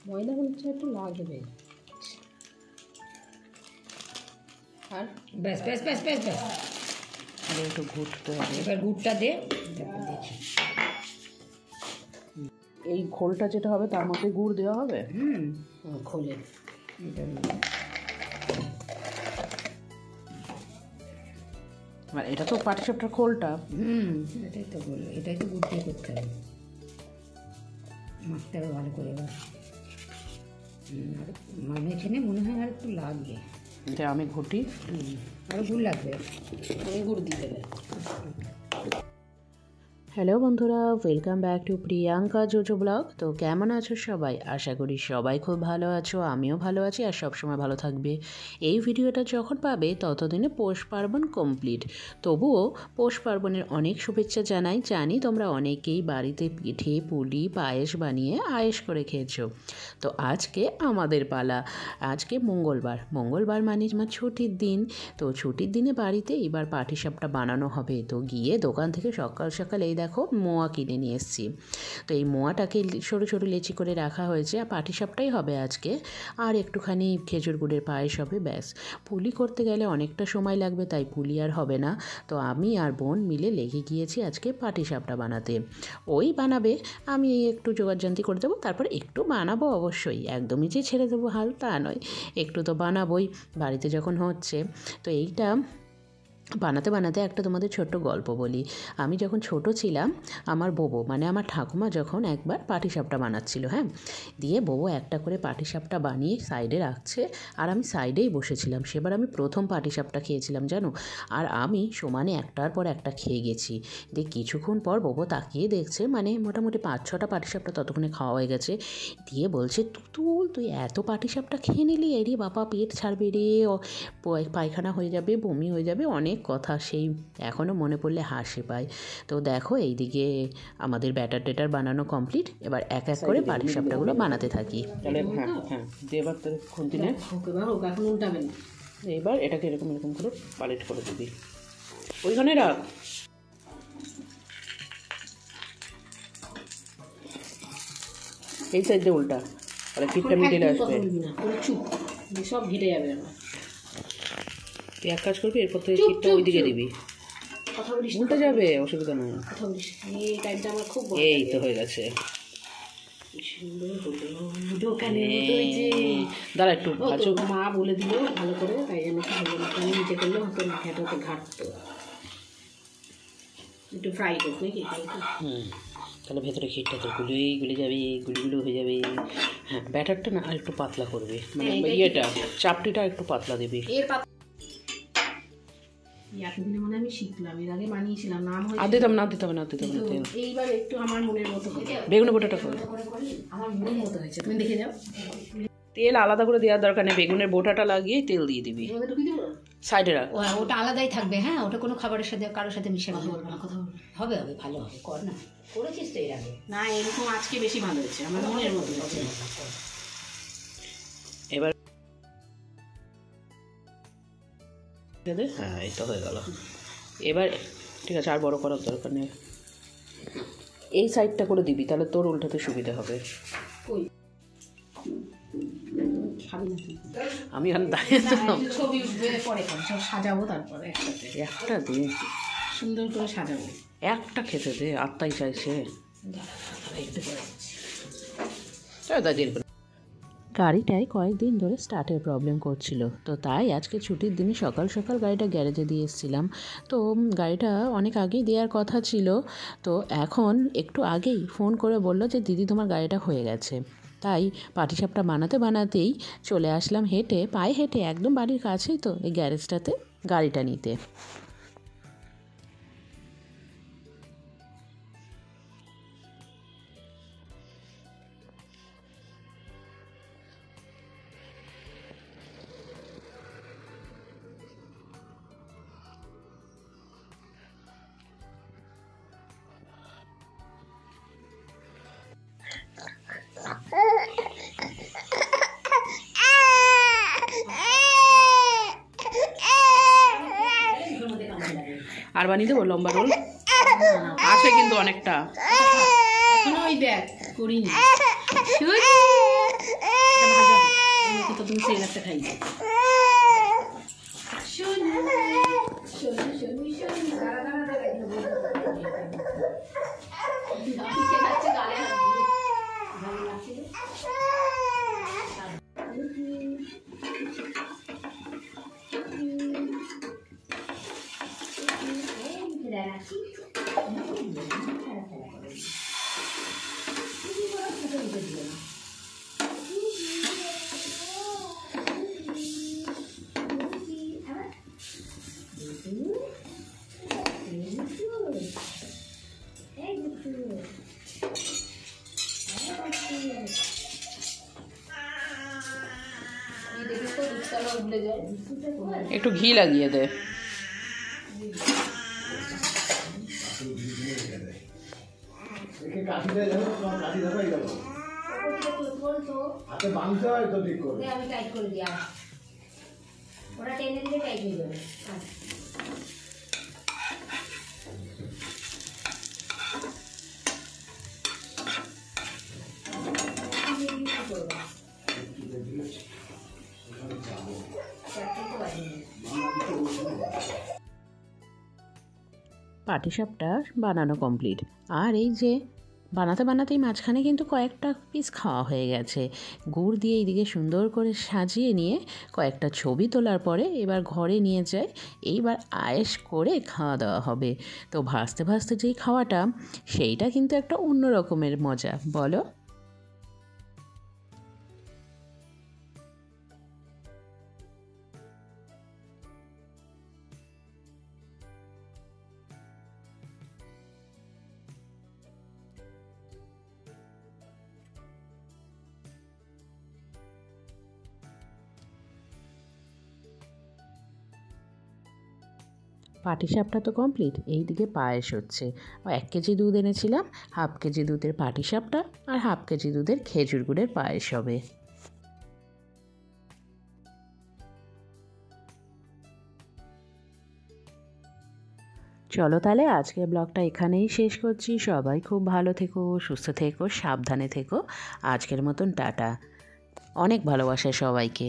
ময়দা মনে হচ্ছে একটু লাগবে। আর ব্যাস ব্যাস ব্যাস ব্যাস ব্যাস, আর একটু ঘুরতে হবে। এবার গুড়টা দে, দেখি এই ঘোলটা যেটা হবে তার মধ্যে গুড় দেওয়া হবে। খোলে আর এটা তো পাটিসাপটার খোলটা। এটাই তো বললো, এটাই তো গুড় দিয়ে করতে হবে। মাখতে হবে ভালো করে। এবার মানে এখানে মনে হয় আর একটু লাগবে। এটা আমি ঘুটি, আরও গুড় লাগবে, আমি গুড় দিয়ে দেবে। হ্যালো বন্ধুরা, welcome back to Priyanka JoJo blog. তো কেমন আছো সবাই? আশা করি সবাই খুব ভালো আছো, আমিও ভালো আছি আর সবসময় ভালো থাকবে। এই ভিডিওটা যখন পাবে ততদিনে পৌষ পার্বণ কমপ্লিট। তবুও পৌষ পার্বণের অনেক শুভেচ্ছা জানাই। জানি তোমরা অনেকেই বাড়িতে পিঠে পুলি পায়েস বানিয়ে আয়েশ করে খেয়েছো। তো আজকে আমাদের পালা। আজকে মঙ্গলবার মানে আমার ছুটির দিন। তো ছুটির দিনে বাড়িতে এবার পাটিসাপটা বানানো হবে। তো গিয়ে দোকান থেকে সকাল সকাল এই দেখো মোয়া কিনে নিয়ে এসেছি। তো এই মোয়াটাকে সরু সরু লেচি করে রাখা হয়েছে। আর পাটিসাপটাই হবে আজকে, আর একটুখানি খেজুর গুড়ের পায়েস হবে, ব্যাস। পুলি করতে গেলে অনেকটা সময় লাগবে, তাই পুলি আর হবে না। তো আমি আর বোন মিলে লেগে গিয়েছি আজকে পাটিসাপটা বানাতে। ওই বানাবে, আমি একটু জোগাড়যন্ত্রী করে দেবো, তারপর একটু বানাবো অবশ্যই। একদমই যে ছেড়ে দেবো হাল তা নয়, একটু তো বানাবোই বাড়িতে যখন হচ্ছে। তো এইটা বানাতে বানাতে একটা তোমাদের ছোট্ট গল্প বলি। আমি যখন ছোট ছিলাম, আমার বোবো মানে আমার ঠাকুমা যখন একবার পাটিসাপটা বানাচ্ছিল, হ্যাঁ, দিয়ে বোবো একটা করে পাটিসাপটা বানিয়ে সাইডে রাখছে, আর আমি সাইডেই বসেছিলাম। সেবার আমি প্রথম পাটিসাপটা খেয়েছিলাম জানো। আর আমি সমানে একটার পর একটা খেয়ে গেছি। দিয়ে কিছুক্ষণ পর বোবো তাকিয়ে দেখছে, মানে মোটামুটি 5-6টা পাটিসাপটা ততক্ষণে খাওয়া হয়ে গেছে। দিয়ে বলছে, তুই এত পাটিসাপটা খেয়ে নিলি, এরে বাবা পেট ছাড়বে রে, পায়খানা হয়ে যাবে, বমি হয়ে যাবে, অনেক কথা। সেই এখনও মনে পড়লে হাসি পায়। তো দেখো এইদিকে আমাদের ব্যাটার টেটার বানানো কমপ্লিট। এবার এক এক করে পাটিসাপটাগুলো বানাতে থাকি। তাহলে হ্যাঁ এবার তোর খুন্তি নে, এখন উল্টাবে না। এবার এটাকে এরকম এরকম করে পালেট করে দিবি, ওইখানে রাখ। এই সাইডে উল্টা, তাহলে পিঠটা মিডিলে আসবে। সব ঘিরে যাবে আমার। তুই এক কাজ করবি, এরপর তুই পিঠটা ওইদিকে দিবি, উল্টে যাবে, অসুবিধা নেই। এই তো হয়ে গেছে। দাঁড়া একটু ভাজো, মা বলে দিল ভালো করে, তাই জন্য আমি নিচে করলে হয়তো মাথাটা তো ঘাটতো, একটু ফ্রাই করবো নাকি। তাহলে ভেতরে ক্ষীরটা তো গুলে যাবে, গুলিগুলো হয়ে যাবে। হ্যাঁ, ব্যাটারটা না আর একটু পাতলা করবে, মানে ইয়েটা চাপটিটা একটু পাতলা দিবি। এতদিনে মনে আমি শিখলাম, এর আগে বানিয়েছিলাম নাম হয়েছে। আর দিতাম না তেল। এইবার একটু আমার মনের মতো হয়েছে। বেগুনের বোটাটা করে আমার মনের মতো হয়েছে, তুমি দেখে যাও। তেল আলাদা করে দেওয়ার দরকার নেই, বেগুনের বোটাটা লাগিয়ে তেল দিয়ে দিবি, সাইডে রাখ। ওটা আলাদাই থাকবে, হ্যাঁ, ওটা কোনো খাবারের সাথে কারোর সাথে মিশে বলবো না, কথা হবে ভালো হবে। কর না, করেছিস তো এর আগে? না, এরকম আজকে বেশি ভালো হয়েছে, আমার মনের মতো হয়েছে। এবার হ্যাঁ, এই তো হয়ে গেল। এবার ঠিক আছে, আর বড় করার দরকার নেই। এই সাইডটা করে দিবি, তাহলে তোর উল্টাতে সুবিধা হবে। আমি ছবি পরে সব সাজাবো, তারপরে একটা দে, সুন্দর করে সাজাবো। একটা খেতে দে, আত্মাই চাইছে। গাড়িটায় কয়েকদিন ধরে স্টার্টের প্রবলেম করছিল, তো তাই আজকে ছুটির দিনে সকাল সকাল গাড়িটা গ্যারেজে দিয়ে এসেছিলাম। তো গাড়িটা অনেক আগেই দেওয়ার কথা ছিল, তো এখন একটু আগেই ফোন করে বললো যে দিদি তোমার গাড়িটা হয়ে গেছে। তাই পাটিসাপটা বানাতে বানাতেই চলে আসলাম হেঁটে, পায়ে হেঁটে, একদম বাড়ির কাছেই তো এই গ্যারেজটাতে গাড়িটা নিতে। আর বানিয়ে দেবো লম্বা রোল আছে কিন্তু অনেকটা। ওই দেখ করিনি, তো তুমি সেরেলাকটা খাইয়ে একটু ঘি লাগিয়ে দে। আমি টাইট করে দিই ওরা টেনে দিলে টাইট হয়ে যাবে। পাটিসাপটা বানানো কমপ্লিট। আর এই যে বানাতে বানাতেই মাঝখানে কিন্তু কয়েকটা পিস খাওয়া হয়ে গেছে। গুড় দিয়ে এইদিকে সুন্দর করে সাজিয়ে নিয়ে কয়েকটা ছবি তোলার পরে এবার ঘরে নিয়ে যায়। এইবার আয়েশ করে খাওয়া দাওয়া হবে। তো ভাসতে ভাসতে যেই খাওয়াটা, সেইটা কিন্তু একটা অন্য রকমের মজা, বলো? পাটিসাপটা তো কমপ্লিট, এইদিকে পায়েস হচ্ছে। 1 কেজি দুধ এনেছিলাম, 1/2 কেজি দুধের পাটিসাপটা আর 1/2 কেজি দুধের খেজুর গুড়ের পায়েস হবে। চলো তাহলে আজকের ব্লগটা এখানেই শেষ করছি। সবাই খুব ভালো থেকো, সুস্থ থেকো, সাবধানে থেকো। আজকের মতন টাটা। অনেক ভালোবাসা সবাইকে।